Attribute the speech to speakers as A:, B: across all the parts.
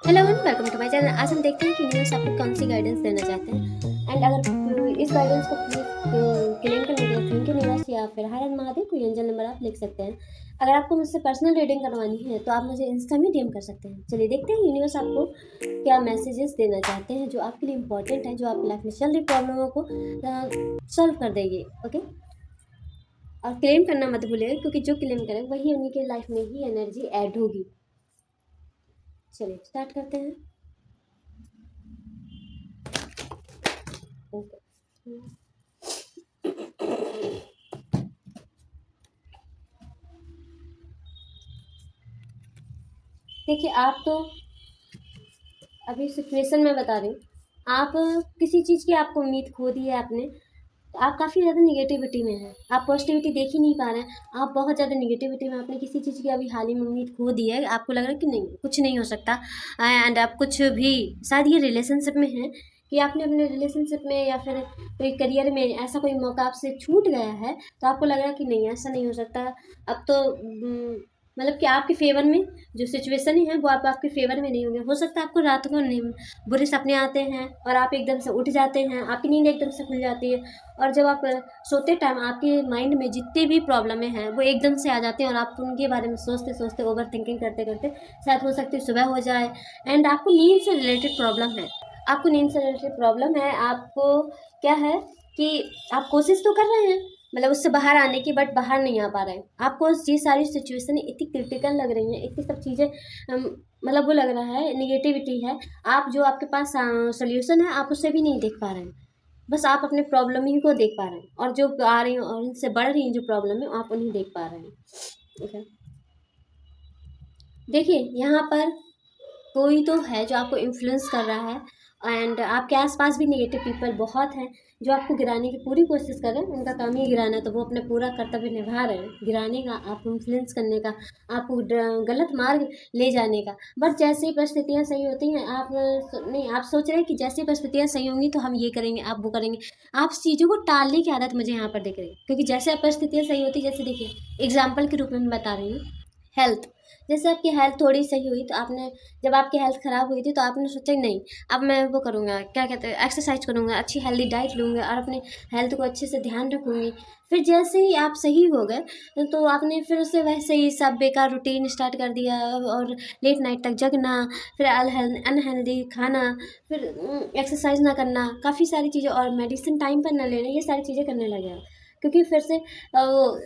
A: Hello and welcome to my channel. आज हम देखते हैं कि यूनिवर्स आपको कौन सी गाइडेंस देना चाहते हैं। एंड अगर इस गाइडेंस को प्लीज क्लेम करने के लिए थैंक यू यूनिवर्स या फिर हर हर महादेव कोई एंजल नंबर आप लिख सकते हैं। अगर आपको मुझसे पर्सनल रीडिंग करवानी है तो आप मुझे इंस्टा में डीएम कर सकते हैं। चलिए देखते हैं यूनिवर्स आपको क्या मैसेजेस देना चाहते हैं जो आपके लिए इंपॉर्टेंट है, जो आपकी लाइफ में चल रही प्रॉब्लमों को सॉल्व कर देगी। ओके, और क्लेम करना मत भूलिएगा क्योंकि जो क्लेम करे वही उनकी लाइफ में ही एनर्जी ऐड होगी। चलिए स्टार्ट करते हैं। ओके, देखिए आप तो अभी सिचुएशन में बता रही हूँ, आप किसी चीज़ की आपको उम्मीद खो दी है आपने, तो आप काफ़ी ज़्यादा निगेटिविटी में हैं, आप पॉजिटिविटी देख ही नहीं पा रहे हैं, आप बहुत ज़्यादा निगेटिविटी में, आपने किसी चीज़ की अभी हाल ही में उम्मीद खो दी है, आपको लग रहा है कि नहीं कुछ नहीं हो सकता। एंड आप कुछ भी शायद ये रिलेशनशिप में हैं कि आपने अपने रिलेशनशिप में या फिर कोई करियर में ऐसा कोई मौका आपसे छूट गया है, तो आपको लग रहा है कि नहीं ऐसा नहीं हो सकता। अब तो मतलब कि आपके फेवर में जो सिचुएशन है वो आपके फेवर में नहीं होंगे। हो सकता है आपको रात को नहीं बुरे सपने आते हैं और आप एकदम से उठ जाते हैं, आपकी नींद एकदम से खुल जाती है, और जब आप सोते टाइम आपके माइंड में जितने भी प्रॉब्लमें हैं वो एकदम से आ जाते हैं और आप उनके बारे में सोचते सोचते ओवर थिंकिंग करते करते शायद हो सकती है सुबह हो जाए। एंड आपको नींद से रिलेटेड प्रॉब्लम है, आपको नींद से रिलेटेड प्रॉब्लम है। आपको क्या है कि आप कोशिश तो कर रहे हैं मतलब उससे बाहर आने की, बट बाहर नहीं आ पा रहे हैं। आपको ये सारी सिचुएशन इतनी क्रिटिकल लग रही हैं, इतनी सब चीज़ें मतलब वो लग रहा है निगेटिविटी है। आप जो आपके पास सोल्यूशन है आप उसे भी नहीं देख पा रहे हैं, बस आप अपने प्रॉब्लम ही को देख पा रहे हैं, और जो आ रही हैं और उनसे बढ़ रही हैं जो प्रॉब्लम है आप उन्हें देख पा रहे हैं। ओके, देखिए यहाँ पर कोई तो है जो आपको इन्फ्लुएंस कर रहा है, एंड आपके आसपास भी नेगेटिव पीपल बहुत हैं जो आपको गिराने की पूरी कोशिश कर रहे हैं। उनका काम ही गिराना है, तो वो अपना पूरा कर्तव्य निभा रहे हैं, गिराने का, आपको इन्फ्लुएंस करने का, आपको गलत मार्ग ले जाने का। बट जैसे ही परिस्थितियाँ सही होती हैं आप नहीं, आप सोच रहे हैं कि जैसे ही परिस्थितियाँ सही होंगी तो हम ये करेंगे, आप वो करेंगे। आप चीज़ों को टालने की आदत मुझे यहाँ पर दिख रही है, क्योंकि जैसे आप परिस्थितियाँ सही होती, जैसे देखिए एग्जाम्पल के रूप में मैं बता रही हूँ, हेल्थ। जैसे आपकी हेल्थ थोड़ी सही हुई तो आपने, जब आपकी हेल्थ ख़राब हुई थी तो आपने सोचा नहीं अब मैं वो करूँगा, क्या कहते हैं, एक्सरसाइज करूँगा, अच्छी हेल्दी डाइट लूँगा और अपने हेल्थ को अच्छे से ध्यान रखूँगी। फिर जैसे ही आप सही हो गए तो आपने फिर से वैसे ही सब बेकार रूटीन स्टार्ट कर दिया, और लेट नाइट तक जगना, फिर अनहेल्दी खाना, फिर एक्सरसाइज ना करना, काफ़ी सारी चीज़ें, और मेडिसिन टाइम पर ना लेना, ये सारी चीज़ें करने लगे आप। क्योंकि फिर से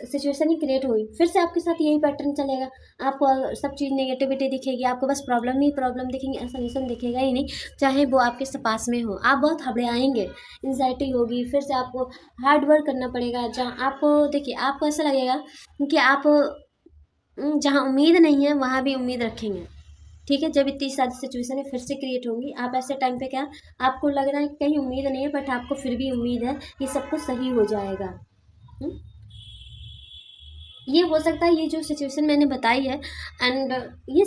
A: सिचुएशन ही क्रिएट हुई, फिर से आपके साथ यही पैटर्न चलेगा। आपको सब चीज़ नेगेटिविटी दिखेगी, आपको बस प्रॉब्लम ही प्रॉब्लम दिखेंगी, सोल्यूशन दिखेगा ही नहीं, चाहे वो आपके पास में हो। आप बहुत घबराएंगे, एंजाइटी होगी, फिर से आपको हार्ड वर्क करना पड़ेगा। जहाँ आपको देखिए आपको ऐसा लगेगा कि आप जहाँ उम्मीद नहीं है वहाँ भी उम्मीद रखेंगे। ठीक है, जब इतनी सारी सिचुएशन फिर से क्रिएट होंगी, आप ऐसे टाइम पे क्या, आपको लग रहा है कि कहीं उम्मीद नहीं है, बट आपको फिर भी उम्मीद है कि सब कुछ सही हो जाएगा। ये हो सकता है, ये जो सिचुएशन मैंने बताई है, एंड ये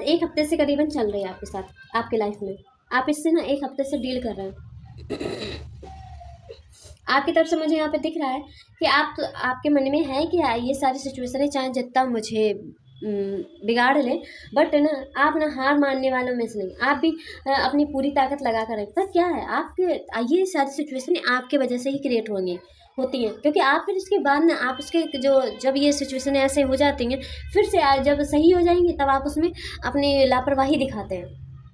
A: 1 हफ्ते से करीबन चल रही है आपके साथ, आपके लाइफ में। आप इससे ना 1 हफ्ते से डील कर रहे हैं। आपकी तरफ से मुझे यहाँ पे दिख रहा है कि आपके मन में है कि ये सारी सिचुएशन चाहे जितना मुझे बिगाड़ ले, बट ना आप ना हार मानने वालों में से नहीं, आप भी अपनी पूरी ताकत लगा कर रखें। पर क्या है, आपके ये सारी सिचुएशन आपके वजह से ही क्रिएट होती हैं, क्योंकि आप फिर इसके बाद ना आप उसके जो, जब ये सिचुएशन ऐसे हो जाती हैं फिर से जब सही हो जाएंगी तब आप उसमें अपनी लापरवाही दिखाते हैं,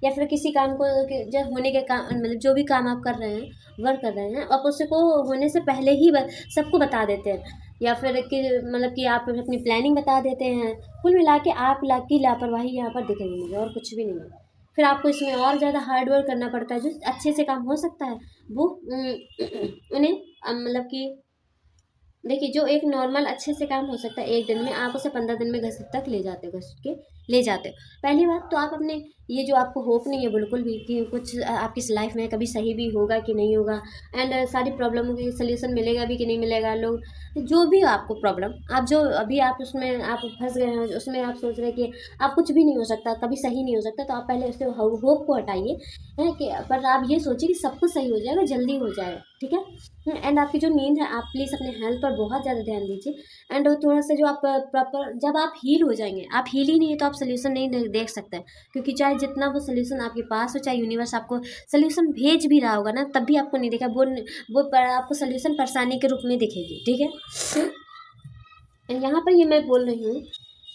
A: या फिर किसी काम को जब होने के काम, मतलब जो भी काम आप कर रहे हैं, वर्क कर रहे हैं, आप उसको होने से पहले ही सबको बता देते हैं, या फिर कि मतलब कि आप अपनी प्लानिंग बता देते हैं। कुल मिला के आप की लापरवाही यहाँ पर दिख रही है और कुछ भी नहीं है। फिर आपको इसमें और ज़्यादा हार्ड वर्क करना पड़ता है, जो अच्छे से काम हो सकता है वो उन्हें मतलब कि देखिए जो एक नॉर्मल अच्छे से काम हो सकता है 1 दिन में, आप उसे 15 दिन में घसीट तक ले जाते हो, घसीट के ले जाते हो। पहली बात तो आप अपने, ये जो आपको होप नहीं है बिल्कुल भी कि कुछ आपकी लाइफ में कभी सही भी होगा कि नहीं होगा, एंड सारी प्रॉब्लमों की सल्यूशन मिलेगा भी कि नहीं मिलेगा। लोग जो भी हो आपको प्रॉब्लम, आप जो अभी आप उसमें आप फंस गए हैं, उसमें आप सोच रहे हैं कि आप कुछ भी नहीं हो सकता, कभी सही नहीं हो सकता, तो आप पहले उससे होप को हटाइए, है कि पर आप ये सोचिए कि सब कुछ सही हो जाएगा, जल्दी हो जाएगा। ठीक है, एंड आपकी जो नींद है, आप प्लीज़ अपने हेल्थ पर बहुत ज़्यादा ध्यान दीजिए। एंड थोड़ा सा जो आप प्रॉपर, जब आप हील हो जाएंगे, आप हील ही नहीं है तो आप सोल्यूशन नहीं देख सकते हैं, क्योंकि चाहे जितना वो सोल्यूशन आपके पास हो, चाहे यूनिवर्स आपको सोल्यूशन भेज भी रहा होगा ना, तब भी आपको नहीं दिखा, वो आपको सोल्यूशन परेशानी के रूप में दिखेगी, ठीक है। यहाँ पर ये मैं बोल रही हूँ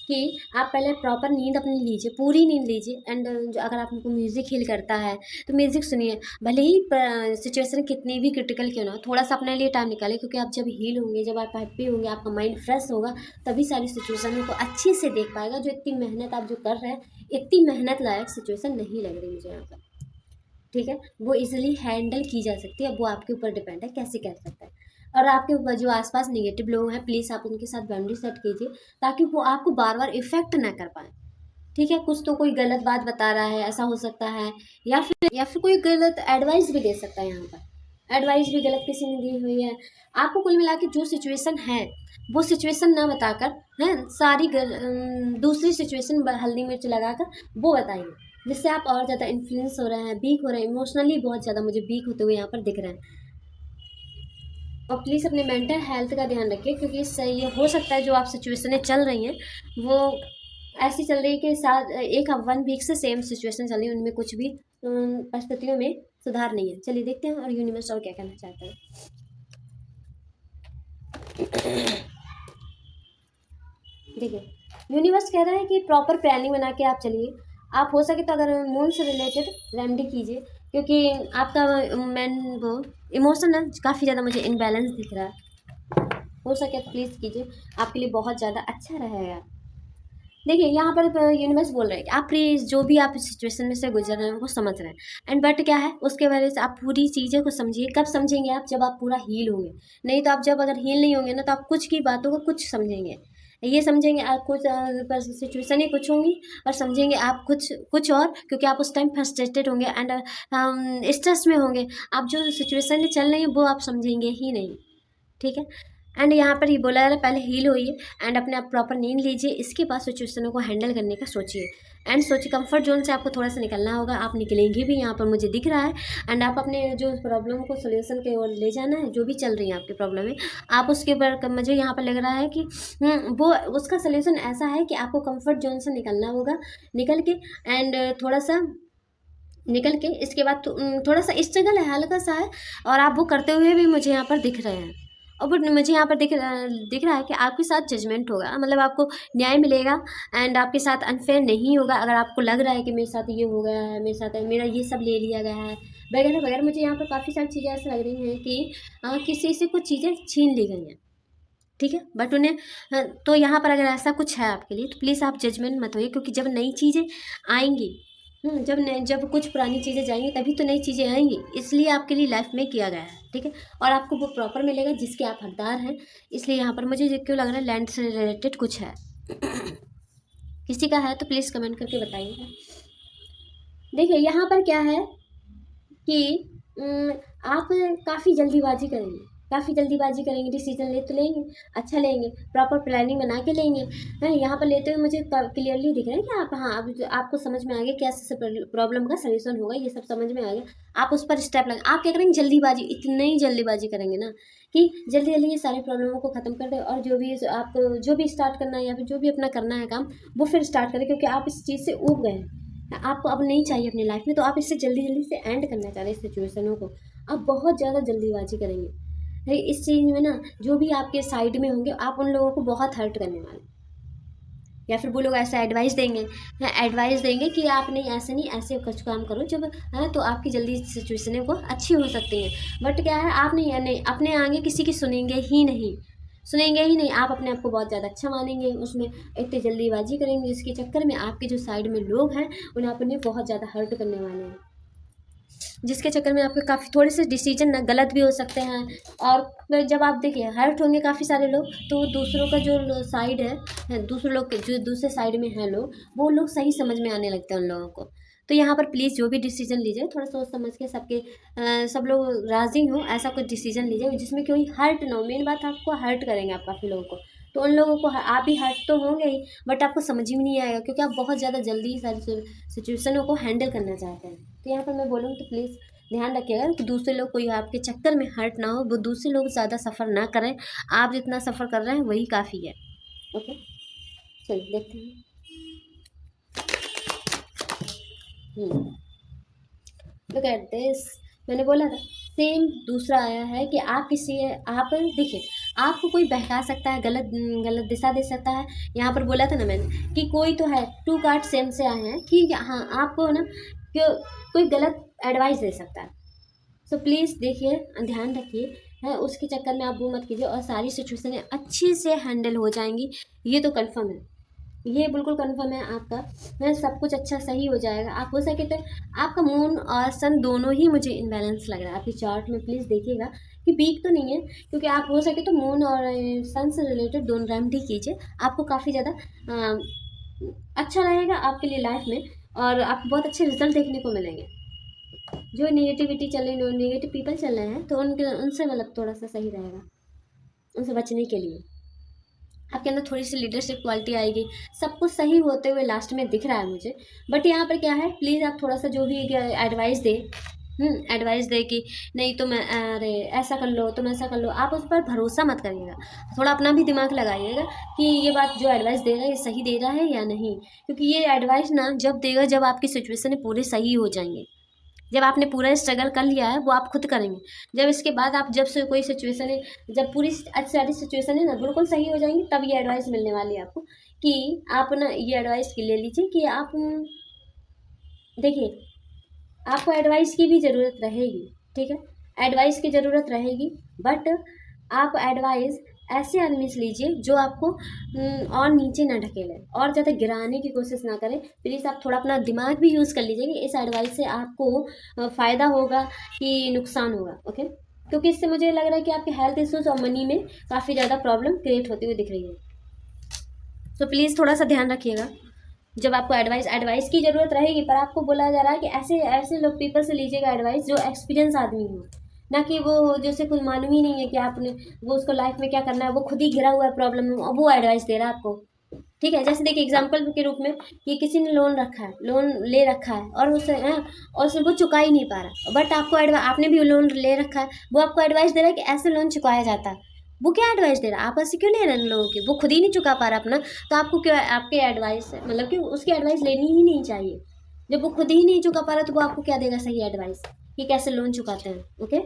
A: कि आप पहले प्रॉपर नींद अपनी लीजिए, पूरी नींद लीजिए। एंड अगर आपको म्यूज़िक हील करता है तो म्यूज़िक सुनिए, भले ही सिचुएशन कितनी भी क्रिटिकल क्यों ना हो, थोड़ा सा अपने लिए टाइम निकालें, क्योंकि आप जब हील होंगे, जब आप हैप्पी होंगे, आपका माइंड फ्रेश होगा, तभी सारी सिचुएशनों को अच्छे से देख पाएगा। जो इतनी मेहनत आप जो कर रहे हैं, इतनी मेहनत लायक सिचुएशन नहीं लग रही मुझे यहाँ पर, ठीक है। वो इजीली हैंडल की जा सकती है, अब वो आपके ऊपर डिपेंड है कैसे कर सकता है। और आपके ऊपर जो आसपास नेगेटिव लोग हैं, प्लीज़ आप उनके साथ बाउंड्री सेट कीजिए, ताकि वो आपको बार बार इफेक्ट ना कर पाए, ठीक है। कुछ तो कोई गलत बात बता रहा है, ऐसा हो सकता है, या फिर कोई गलत एडवाइस भी दे सकता है। यहाँ पर एडवाइस भी गलत किसी ने दी हुई है। आपको कुल मिला के जो सिचुएशन है वो सिचुएशन ना बताकर, हैं, सारी दूसरी सिचुएशन हल्दी मिर्च लगाकर वो बताइए, जिससे आप और ज़्यादा इन्फ्लुएंस हो रहे हैं, वीक हो रहे हैं, इमोशनली बहुत ज़्यादा मुझे वीक होते हुए यहाँ पर दिख रहे हैं। और प्लीज़ अपने मेंटल हेल्थ का ध्यान रखिए, क्योंकि इससे ये हो सकता है जो आप सिचुएशनें चल रही हैं वो ऐसी चल रही है कि साथ 1 वीक से सेम सिचुएशन चल रही है, उनमें कुछ भी परिस्थितियों में सुधार नहीं है। चलिए देखते हैं और यूनिवर्स और क्या कहना चाहता है। देखिए, यूनिवर्स कह रहा है कि प्रॉपर प्लानिंग बना के आप चलिए। आप हो सके तो अगर मून से रिलेटेड रेमेडी कीजिए, क्योंकि आपका वो इमोशन है काफ़ी ज़्यादा मुझे इनबैलेंस दिख रहा है। हो सके तो प्लीज़ कीजिए, आपके लिए बहुत ज़्यादा अच्छा रहेगा। देखिए, यहाँ पर यूनिवर्स बोल रहे हैं कि आप प्लीज़ जो भी आप इस सिचुएशन में से गुजर रहे हैं वो समझ रहे हैं। एंड बट क्या है, उसके वजह से आप पूरी चीज़ें को समझिए। कब समझेंगे आप? जब आप पूरा हील होंगे। नहीं तो आप जब अगर हील नहीं होंगे ना, तो आप कुछ की बातों को कुछ समझेंगे, ये समझेंगे आप कुछ, सिचुएशन ही कुछ होंगी और समझेंगे आप कुछ और, क्योंकि आप उस टाइम फ्रस्ट्रेटेड होंगे एंड स्ट्रेस में होंगे। आप जो सिचुएशन चल रही है वो आप समझेंगे ही नहीं, ठीक है। एंड यहाँ पर ये बोला जा रहा है पहले हील होइए एंड अपने आप प्रॉपर नींद लीजिए, इसके बाद सिचुएशनों को हैंडल करने का सोचिए। एंड सोचिए, कंफर्ट जोन से आपको थोड़ा सा निकलना होगा, आप निकलेंगे भी, यहाँ पर मुझे दिख रहा है। एंड आप अपने जो प्रॉब्लम को सोल्यूशन के ओर ले जाना है, जो भी चल रही है आपकी प्रॉब्लम है, आप उसके ऊपर मुझे यहाँ पर लग रहा है कि वो उसका सोल्यूशन ऐसा है कि आपको कंफर्ट जोन से निकलना होगा, निकल के एंड थोड़ा सा निकल के इसके बाद थोड़ा सा स्ट्रगल है, हल्का सा है, और आप वो करते हुए भी मुझे यहाँ पर दिख रहे हैं। और वो मुझे यहाँ पर दिख रहा है कि आपके साथ जजमेंट होगा, मतलब आपको न्याय मिलेगा एंड आपके साथ अनफेयर नहीं होगा। अगर आपको लग रहा है कि मेरे साथ ये हो गया है, मेरे साथ मेरा ये सब ले लिया गया है वगैरह वगैरह, मुझे यहाँ पर काफ़ी सारी चीज़ें ऐसी लग रही हैं कि किसी से कुछ चीज़ें छीन ली गई हैं, ठीक है। बट उन्हें तो यहाँ पर अगर ऐसा कुछ है आपके लिए, तो प्लीज़ आप जजमेंट मत होइए, क्योंकि जब नई चीज़ें आएंगी, जब कुछ पुरानी चीज़ें जाएंगी तभी तो नई चीज़ें आएंगी, इसलिए आपके लिए लाइफ में किया गया है, ठीक है। और आपको वो प्रॉपर मिलेगा जिसके आप हकदार हैं। इसलिए यहाँ पर मुझे क्यों लग रहा है लैंड से रिलेटेड कुछ है। किसी का है तो प्लीज़ कमेंट करके बताइएगा। देखिए, यहाँ पर क्या है कि आप काफ़ी जल्दीबाजी करेंगे, डिसीजन ले तो लेंगे, अच्छा लेंगे, प्रॉपर प्लानिंग बना के लेंगे, है। यहाँ पर लेते हुए मुझे क्लियरली दिख रहा है कि आप, हाँ, अब आपको समझ में आ गया कैसे प्रॉब्लम का सलूशन होगा, ये सब समझ में आ गया। आप उस पर स्टेप लेंगे। आप क्या करेंगे, जल्दीबाजी, इतनी जल्दीबाजी करेंगे ना कि जल्दी जल्दी ये सारी प्रॉब्लमों को ख़त्म कर दे, और आपको जो भी स्टार्ट करना है या फिर जो भी अपना करना है काम, वो फिर स्टार्ट करें, क्योंकि आप इस चीज़ से ऊब गए हैं, आपको अब नहीं चाहिए अपनी लाइफ में, तो आप इससे जल्दी जल्दी से एंड करना चाह रहे हैं सिचुएशनों को। आप बहुत ज़्यादा जल्दीबाजी करेंगे, भाई इस चीज़ में ना, जो भी आपके साइड में होंगे आप उन लोगों को बहुत हर्ट करने वाले, या फिर वो लोग ऐसा एडवाइस देंगे कि आप नहीं, ऐसे नहीं, ऐसे कुछ काम करो, जब है तो आपकी जल्दी सिचुएशनें को अच्छी हो सकती हैं। बट क्या है, आप नहीं अपने आगे किसी की सुनेंगे ही नहीं, आप अपने आप को बहुत ज़्यादा अच्छा मानेंगे, उसमें इतनी जल्दीबाजी करेंगे जिसके चक्कर में आपके जो साइड में लोग हैं उन्हें अपने बहुत ज़्यादा हर्ट करने वाले हैं, जिसके चक्कर में आपके काफ़ी थोड़े से डिसीजन ना गलत भी हो सकते हैं। और जब आप देखिए हर्ट होंगे काफ़ी सारे लोग, तो दूसरों का जो साइड है, दूसरे लोग के जो दूसरे साइड में हैं लोग, वो लोग सही समझ में आने लगते हैं उन लोगों को। तो यहाँ पर प्लीज़ जो भी डिसीजन लीजिए, थोड़ा सोच समझ के सब लोग राज़ी हों, ऐसा कुछ डिसीजन लीजिए जिसमें कोई हर्ट ना हो। मेन बात, आपको हर्ट करेंगे आप काफ़ी लोगों को, तो उन लोगों को आप भी हर्ट तो होंगे ही, बट आपको समझ ही नहीं आएगा, क्योंकि आप बहुत ज़्यादा जल्दी सारी सिचुएशनों को हैंडल करना चाहते हैं। तो यहाँ पर मैं बोलूँगी तो प्लीज़ ध्यान रखिएगा कि दूसरे लोग कोई आपके चक्कर में हर्ट ना हो, वो दूसरे लोग ज़्यादा सफ़र ना करें, आप जितना सफ़र कर रहे हैं वही काफ़ी है। ओके, चलिए देखते हैं। लुक एट दिस, मैंने बोला था। सेम दूसरा आया है कि आप देखिए, आपको कोई बहका सकता है, गलत गलत दिशा दे सकता है। यहाँ पर बोला था ना मैंने कि कोई तो है, 2 कार्ड सेम से आए हैं कि हाँ आपको ना कोई गलत एडवाइस दे सकता है। सो प्लीज़ देखिए, ध्यान रखिए, है उसके चक्कर में आप वो मत कीजिए, और सारी सिचुएशनें अच्छे से हैंडल हो जाएंगी, ये तो कंफर्म है, ये बिल्कुल कंफर्म है आपका। है सब कुछ अच्छा सही हो जाएगा। आप हो सके तो आपका मून और सन दोनों ही मुझे इनबैलेंस लग रहा है आपकी चार्ट में, प्लीज़ देखिएगा कि वीक तो नहीं है, क्योंकि आप हो सके तो मून और सन से रिलेटेड दोनों रेमेडी कीजिए, आपको काफ़ी ज़्यादा अच्छा रहेगा आपके लिए लाइफ में, और आपको बहुत अच्छे रिजल्ट देखने को मिलेंगे। जो नेगेटिविटी चल रही, नेगेटिव पीपल चल रहे हैं, तो उनसे मतलब थोड़ा सा सही रहेगा, उनसे बचने के लिए आपके अंदर थोड़ी सी लीडरशिप क्वालिटी आएगी। सब कुछ सही होते हुए लास्ट में दिख रहा है मुझे, बट यहाँ पर क्या है, प्लीज़ आप थोड़ा सा जो भी एडवाइस दे, एडवाइस दे कि नहीं तुम अरे ऐसा कर लो, तुम ऐसा कर लो, आप उस पर भरोसा मत करिएगा, थोड़ा अपना भी दिमाग लगाइएगा कि ये बात जो एडवाइस दे रहा है ये सही दे रहा है या नहीं, क्योंकि ये एडवाइस ना जब देगा जब आपकी सिचुएशन पूरे सही हो जाएंगे, जब आपने पूरा स्ट्रगल कर लिया है वो आप खुद करेंगे, जब इसके बाद आप जब से कोई सिचुएशन है, जब पूरी सारी सिचुएशन है ना बिल्कुल सही हो जाएंगी, तब ये एडवाइस मिलने वाली है आपको कि आप ना ये एडवाइस ले लीजिए कि आप देखिए, आपको एडवाइस की भी ज़रूरत रहेगी, ठीक है, एडवाइस की ज़रूरत रहेगी, बट आप एडवाइस ऐसे आदमी से लीजिए जो आपको और नीचे ना ढकेले, और ज़्यादा गिराने की कोशिश ना करें। प्लीज़ आप थोड़ा अपना दिमाग भी यूज़ कर लीजिए कि इस एडवाइस से आपको फ़ायदा होगा कि नुकसान होगा, ओके, क्योंकि इससे मुझे लग रहा है कि आपके हेल्थ इश्यूज़ और मनी में काफ़ी ज़्यादा प्रॉब्लम क्रिएट होती हुई दिख रही है। तो प्लीज़ थोड़ा सा ध्यान रखिएगा, जब आपको एडवाइस की ज़रूरत रहेगी, पर आपको बोला जा रहा है कि ऐसे ऐसे लोग पीपल से लीजिएगा एडवाइस जो एक्सपीरियंस आदमी हो, ना कि वो जैसे कुछ मालूम ही नहीं है कि आपने वो उसको लाइफ में क्या करना है, वो खुद ही घिरा हुआ है प्रॉब्लम में और वो एडवाइस दे रहा है आपको, ठीक है। जैसे देखिए एग्जाम्पल के रूप में कि किसी ने लोन रखा है, लोन ले रखा है, और उसे और उसे वो चुका ही नहीं पा रहा, बट आपको आपने भी लोन ले रखा है, वो आपको एडवाइस दे रहा है कि ऐसे लोन चुकाया जाता है। वो क्या एडवाइस दे रहा है, आप ऐसे क्यों ले रहे हैं लोगों की, वो खुद ही नहीं चुका पा रहा अपना, तो आपको क्यों आपके एडवाइस मतलब कि उसकी एडवाइस लेनी ही नहीं चाहिए। जब वो खुद ही नहीं चुका पा रहा तो वो आपको क्या देगा सही एडवाइस कि कैसे लोन चुकाते हैं, ओके।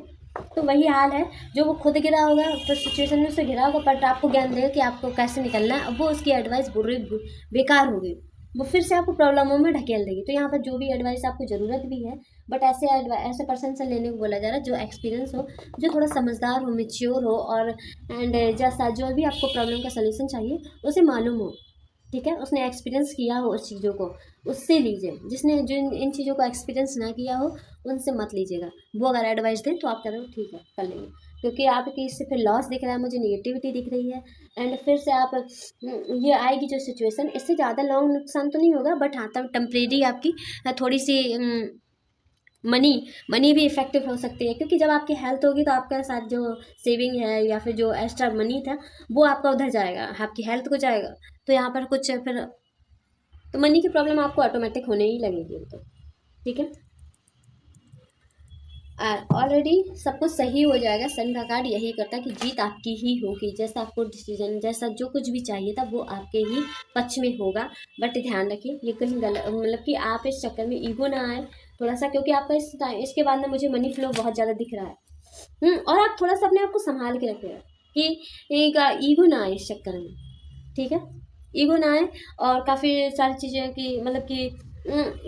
A: तो वही हाल है, जो वो खुद गिरा होगा तो सिचुएशन में उससे गिरा होगा, बट आपको ज्ञान देगा कि आपको कैसे निकलना है, अब वो उसकी एडवाइस बुरी बेकार होगी, वो फिर से आपको प्रॉब्लमों में ढकेल देगी। तो यहाँ पर जो भी एडवाइस आपको ज़रूरत भी है, बट ऐसे पर्सन से लेने को बोला जा रहा है जो एक्सपीरियंस हो, जो थोड़ा समझदार हो, मेच्योर हो, और एंड जैसा जो भी आपको प्रॉब्लम का सलूशन चाहिए उसे मालूम हो, ठीक है, उसने एक्सपीरियंस किया हो उस चीज़ों को, उससे लीजिए। जिसने जो इन चीज़ों को एक्सपीरियंस ना किया हो उनसे मत लीजिएगा। वो अगर एडवाइस दें तो आप कह रहे हो ठीक है कर लेंगे, क्योंकि आपकी इससे फिर लॉस दिख रहा है, मुझे नेगेटिविटी दिख रही है, एंड फिर से आप ये आएगी जो सिचुएशन, इससे ज़्यादा लॉन्ग नुकसान तो नहीं होगा, बट हाँ तब टेम्परेरी आपकी थोड़ी सी मनी भी इफेक्टिव हो सकती है, क्योंकि जब आपकी हेल्थ होगी तो आपके साथ जो सेविंग है या फिर जो एक्स्ट्रा मनी था वो आपका उधर जाएगा, आपकी हेल्थ को जाएगा, तो यहाँ पर कुछ फिर तो मनी की प्रॉब्लम आपको ऑटोमेटिक होने ही लगेगी, तो ठीक है। ऑलरेडी सब कुछ सही हो जाएगा, सन का कार्ड यही करता है कि जीत आपकी ही होगी, जैसा आपको डिसीजन, जैसा जो कुछ भी चाहिए था वो आपके ही पक्ष में होगा, बट ध्यान रखिए ये कहीं गलत मतलब कि आप इस चक्कर में ईगो ना आए थोड़ा सा, क्योंकि आपका इसके बाद ना मुझे मनी फ्लो बहुत ज़्यादा दिख रहा है, और आप थोड़ा सा अपने आप को संभाल के रखिएगा कि एक ईगो ना आए इस चक्कर में, ठीक है, ईगो ना आए, और काफ़ी सारी चीज़ें कि मतलब कि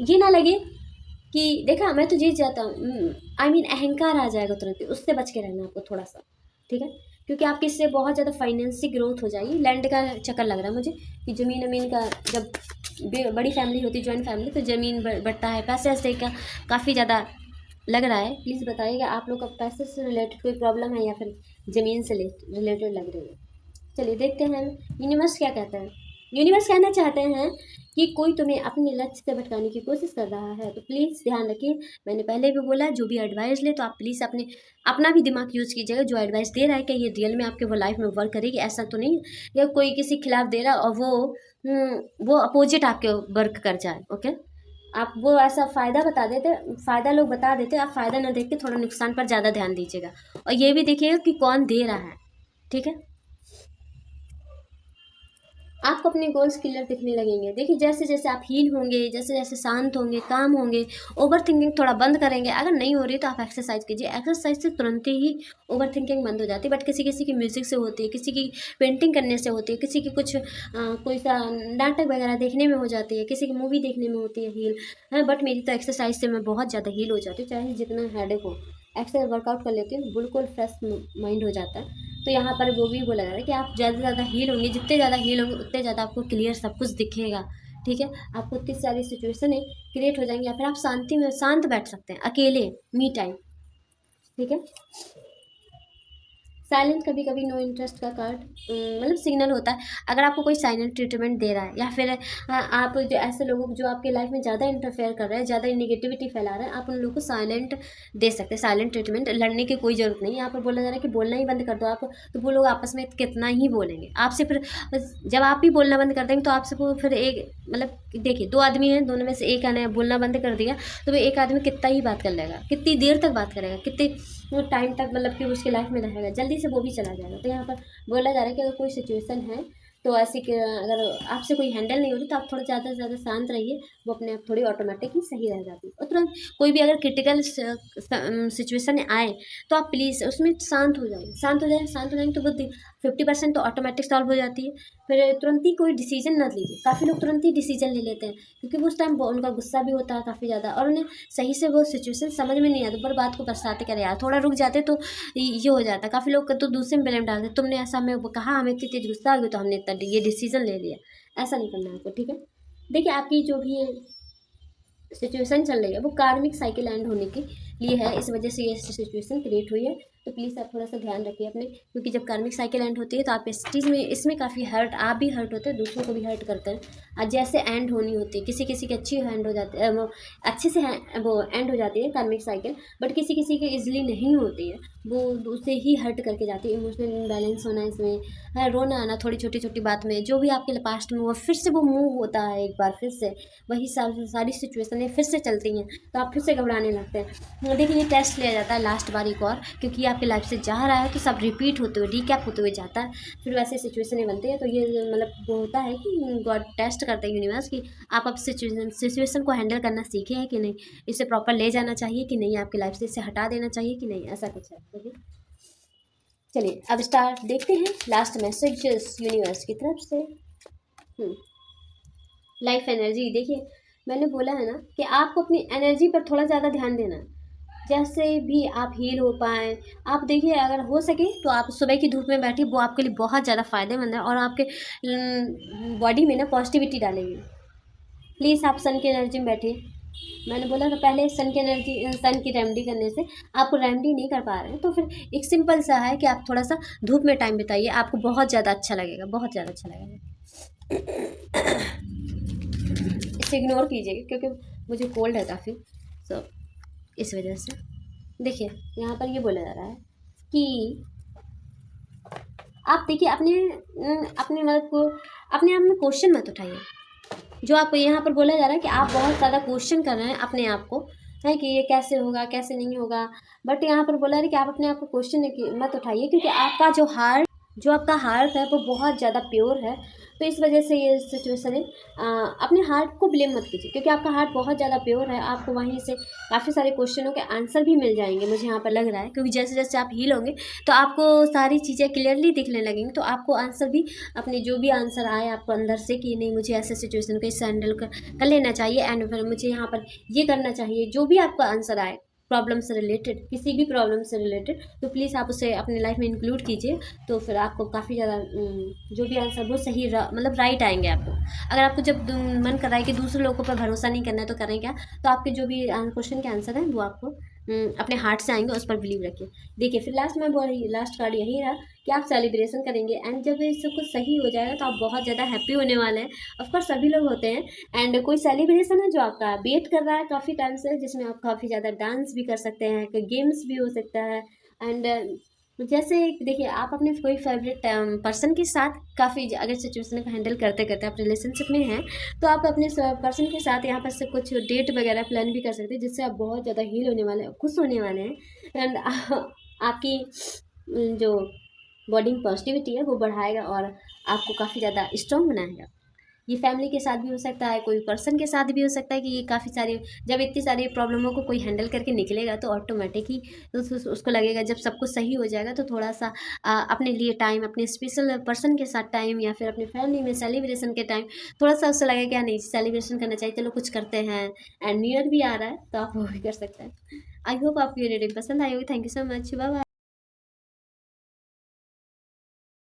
A: ये ना लगे कि देखा मैं तो जीत जाता हूँ, आई मीन अहंकार आ जाएगा तुरंत ही, उससे बच के रहना आपको थोड़ा सा, ठीक है, क्योंकि आपकी इससे बहुत ज़्यादा फाइनेंशियल ग्रोथ हो जाएगी। लैंड का चक्कर लग रहा है मुझे कि ज़मीन अमीन का, जब बड़ी फैमिली होती है जॉइंट फैमिली, तो ज़मीन बढ़ता है, पैसे ऐसे का काफ़ी ज़्यादा लग रहा है। प्लीज़ बताइएगा आप लोग का पैसे से रिलेटेड कोई प्रॉब्लम है या फिर ज़मीन से रिलेटेड लग रही है। चलिए देखते हैं यूनिवर्स क्या कहता है। यूनिवर्स कहना चाहते हैं कि कोई तुम्हें अपने लक्ष्य से भटकाने की कोशिश कर रहा है, तो प्लीज़ ध्यान रखिए, मैंने पहले भी बोला जो भी एडवाइस ले तो आप प्लीज़ अपना भी दिमाग यूज़ कीजिएगा, जो एडवाइस दे रहा है कि ये रियल में आपके वो लाइफ में वर्क करेगी ऐसा तो नहीं, या कोई किसी खिलाफ दे रहा है और वो अपोजिट आपके वर्क कर जाए, ओके। आप वो ऐसा फ़ायदा बता देते, फ़ायदा लोग बता देते, आप फ़ायदा ना देख के थोड़ा नुकसान पर ज़्यादा ध्यान दीजिएगा, और ये भी देखिएगा कि कौन दे रहा है, ठीक है। आपको अपने गोल्स क्लियर दिखने लगेंगे। देखिए जैसे जैसे आप हील होंगे, जैसे जैसे शांत होंगे, काम होंगे, ओवर थिंकिंग थोड़ा बंद करेंगे। अगर नहीं हो रही तो आप एक्सरसाइज कीजिए, एक्सरसाइज से तुरंत ही ओवर थिंकिंग बंद हो जाती है। बट किसी किसी की म्यूज़िक से होती है, किसी की पेंटिंग करने से होती है, किसी की कुछ कोई सा नाटक वगैरह देखने में हो जाती है, किसी की मूवी देखने में होती है हील है। बट मेरी तो एक्सरसाइज से मैं बहुत ज़्यादा हील हो जाती हूँ, चाहे जितना हेडेक हो। एक्सरसाइज वर्कआउट कर लेती हूँ, बिल्कुल फ्रेश माइंड हो जाता है। तो यहाँ पर वो भी बोला जा रहा है कि आप ज़्यादा से ज़्यादा हील होंगे, जितने ज़्यादा हील होंगे उतने ज़्यादा आपको क्लियर सब कुछ दिखेगा। ठीक है, आपको इतनी सारी सिचुएशन है क्रिएट हो जाएंगी, या फिर आप शांति में शांत बैठ सकते हैं अकेले, मी टाइम। ठीक है, साइलेंट कभी कभी नो इंटरेस्ट का कार्ड मतलब सिग्नल होता है। अगर आपको कोई साइलेंट ट्रीटमेंट दे रहा है, या फिर आप जो ऐसे लोगों जो आपके लाइफ में ज़्यादा इंटरफेयर कर रहे हैं, ज़्यादा नेगेटिविटी फैला रहे हैं, आप उन लोगों को साइलेंट दे सकते हैं। साइलेंट ट्रीटमेंट, लड़ने की कोई ज़रूरत नहीं है। यहाँ पर बोला जा रहा है कि बोलना ही बंद कर दो आप, तो वो लोग आपस में कितना ही बोलेंगे आपसे। फिर जब आप ही बोलना बंद कर देंगे तो आपसे वो फिर एक मतलब देखिए, दो आदमी हैं, दोनों में से एक आने बोलना बंद कर दिया तो वो एक आदमी कितना ही बात कर लेगा, कितनी देर तक बात करेगा, कितनी वो टाइम तक मतलब कि उसकी लाइफ में रहेगा, जल्दी से वो भी चला जाएगा। तो यहाँ पर बोला जा रहा है कि अगर कोई सिचुएशन है तो ऐसी कि अगर आपसे कोई हैंडल नहीं हो रही तो आप थोड़ा ज़्यादा से ज़्यादा शांत रहिए, वो अपने आप थोड़ी ऑटोमेटिक ही सही रह जाती है। और तुरंत कोई भी अगर क्रिटिकल सिचुएशन आए तो आप प्लीज़ उसमें शांत हो जाएंगे, शांत हो जाए, शांत हो जाएंगे तो वो 50% तो ऑटोमेटिक सॉल्व हो जाती है। फिर तुरंत ही कोई डिसीजन ना लीजिए। काफ़ी लोग तुरंत ही डिसीजन ले लेते हैं क्योंकि वो उस टाइम उनका गुस्सा भी होता है काफ़ी ज़्यादा, और उन्हें सही से वो सिचुएशन समझ में नहीं आता, पर बात को पछताते करे यार, थोड़ा रुक जाते तो ये हो जाता। काफ़ी लोग तो दूसरे में ब्लेम डालते, तुमने ऐसा हमें कहा, हमें इतनी तेज गुस्सा आ गया तो हमने इतना ये डिसीजन ले लिया। ऐसा नहीं करना है आपको। ठीक है, देखिए आपकी जो भी सिचुएशन चल रही है वो कार्मिक साइकिल एंड होने के लिए है, इस वजह से ये सिचुएशन क्रिएट हुई है। तो प्लीज़ आप थोड़ा सा ध्यान रखिए अपने, क्योंकि जब कार्मिक साइकिल एंड होती है तो आप इस चीज़ में इसमें काफ़ी हर्ट, आप भी हर्ट होते हैं, दूसरों को भी हर्ट करते हैं। और जैसे एंड होनी होती है, किसी किसी की अच्छी एंड हो जाती है, वो अच्छे से वो एंड हो जाती है कार्मिक साइकिल, बट किसी किसी की ईजिली नहीं होती है, वो उसे ही हर्ट करके जाती है। इमोशनल इम्बैलेंस होना इसमें है, रोना आना थोड़ी छोटी छोटी बात में, जो भी आपके पास्ट में हुआ फिर से वो मूव होता है, एक बार फिर से वही सारी सिचुएशनें फिर से चलती हैं, तो आप फिर से घबराने लगते हैं। देखिए ये टेस्ट लिया जाता है लास्ट बार एक और, क्योंकि आपके लाइफ से जा रहा है तो सब रिपीट होते हुए, रिकैप होते हुए जाता है, फिर वैसे सिचुएशनें बनती है। तो ये मतलब वो होता है कि गॉड टेस्ट करते हैं यूनिवर्स कि आप अब सिचुएशन को हैंडल करना सीखे हैं कि नहीं, इसे प्रॉपर ले जाना चाहिए कि नहीं, आपकी लाइफ से इसे हटा देना चाहिए कि नहीं, ऐसा कुछ है। ओके, चलिए अब स्टार्ट देखते हैं लास्ट मैसेजेस यूनिवर्स की तरफ से। लाइफ एनर्जी, देखिए मैंने बोला है ना कि आपको अपनी एनर्जी पर थोड़ा ज़्यादा ध्यान देना है, जैसे भी आप हील हो पाएँ। आप देखिए अगर हो सके तो आप सुबह की धूप में बैठिए, वो आपके लिए बहुत ज़्यादा फ़ायदेमंद है और आपके बॉडी में ना पॉजिटिविटी डालेगी। प्लीज़ आप सन की एनर्जी में बैठिए। मैंने बोला था पहले सन की एनर्जी, सन की रेमेडी करने से आपको रेमेडी नहीं कर पा रहे हैं तो फिर एक सिंपल सा है कि आप थोड़ा सा धूप में टाइम बिताइए, आपको बहुत ज़्यादा अच्छा लगेगा, बहुत ज़्यादा अच्छा लगेगा। इसे इग्नोर कीजिए क्योंकि मुझे कोल्ड है काफ़ी, सो इस वजह से। देखिए यहाँ पर ये बोला जा रहा है कि आप देखिए अपने अपने मतलब को अपने आप में क्वेश्चन मत उठाइए। जो आपको यहाँ पर बोला जा रहा है कि आप बहुत ज़्यादा क्वेश्चन कर रहे हैं अपने आप को, है कि ये कैसे होगा, कैसे नहीं होगा। बट यहाँ पर बोला है कि आप अपने आप को क्वेश्चन मत उठाइए, क्योंकि आपका जो आपका हार्ट है वो बहुत ज़्यादा प्योर है। तो इस वजह से ये सिचुएशन है। अपने हार्ट को ब्लेम मत कीजिए, क्योंकि आपका हार्ट बहुत ज़्यादा प्योर है। आपको वहीं से काफ़ी सारे क्वेश्चनों के आंसर भी मिल जाएंगे, मुझे यहाँ पर लग रहा है, क्योंकि जैसे जैसे आप हील होंगे तो आपको सारी चीज़ें क्लियरली दिखने लगेंगी, तो आपको आंसर भी अपने जो भी आंसर आए आपको अंदर से कि नहीं मुझे ऐसे सिचुएशन को इससे हैंडल कर लेना चाहिए, एंड फिर मुझे यहाँ पर ये करना चाहिए, जो भी आपका आंसर आए प्रॉब्लम से रिलेटेड, किसी भी प्रॉब्लम से रिलेटेड, तो प्लीज़ आप उसे अपने लाइफ में इंक्लूड कीजिए। तो फिर आपको काफ़ी ज़्यादा जो भी आंसर वो सही मतलब राइट आएंगे आपको। अगर आपको जब मन कर रहा है कि दूसरे लोगों पर भरोसा नहीं करना है तो करें क्या, तो आपके जो भी क्वेश्चन के आंसर हैं वो आपको अपने हार्ट से आएंगे, उस पर बिलीव रखिए। देखिए फिर लास्ट कार्ड यही रहा कि आप सेलिब्रेशन करेंगे, एंड जब ये सब कुछ सही हो जाएगा तो आप बहुत ज़्यादा हैप्पी होने वाले हैं। ऑफकोर्स सभी लोग होते हैं, एंड कोई सेलिब्रेशन है जो आपका वेट कर रहा है काफ़ी टाइम से, जिसमें आप काफ़ी ज़्यादा डांस भी कर सकते हैं, गेम्स भी हो सकता है। एंड जैसे देखिए आप अपने कोई फेवरेट पर्सन के साथ काफ़ी, अगर सिचुएशन को हैंडल करते करते आप रिलेशनशिप में हैं तो आप अपने पर्सन के साथ यहाँ पर से कुछ डेट वगैरह प्लान भी कर सकते हैं, जिससे आप बहुत ज़्यादा हील होने वाले हैं, खुश होने वाले हैं। एंड आपकी जो बॉडी में पॉजिटिविटी है वो बढ़ाएगा और आपको काफ़ी ज़्यादा स्ट्रॉन्ग बनाएगा। ये फैमिली के साथ भी हो सकता है, कोई पर्सन के साथ भी हो सकता है कि ये काफ़ी सारी, जब इतनी सारी प्रॉब्लमों को कोई हैंडल करके निकलेगा तो ऑटोमेटिक ही उसको लगेगा, जब सब कुछ सही हो जाएगा तो थोड़ा सा अपने लिए टाइम, अपने स्पेशल पर्सन के साथ टाइम, या फिर अपने फैमिली में सेलिब्रेशन के टाइम थोड़ा सा उससे लगेगा क्या नहीं सेलिब्रेशन करना चाहिए, चलो कुछ करते हैं। एंड न्यू ईयर भी आ रहा है तो आप वो भी कर सकते हैं। आई होप आपको ये रीडिंग पसंद आई होगी। Thank you so much, bye bye.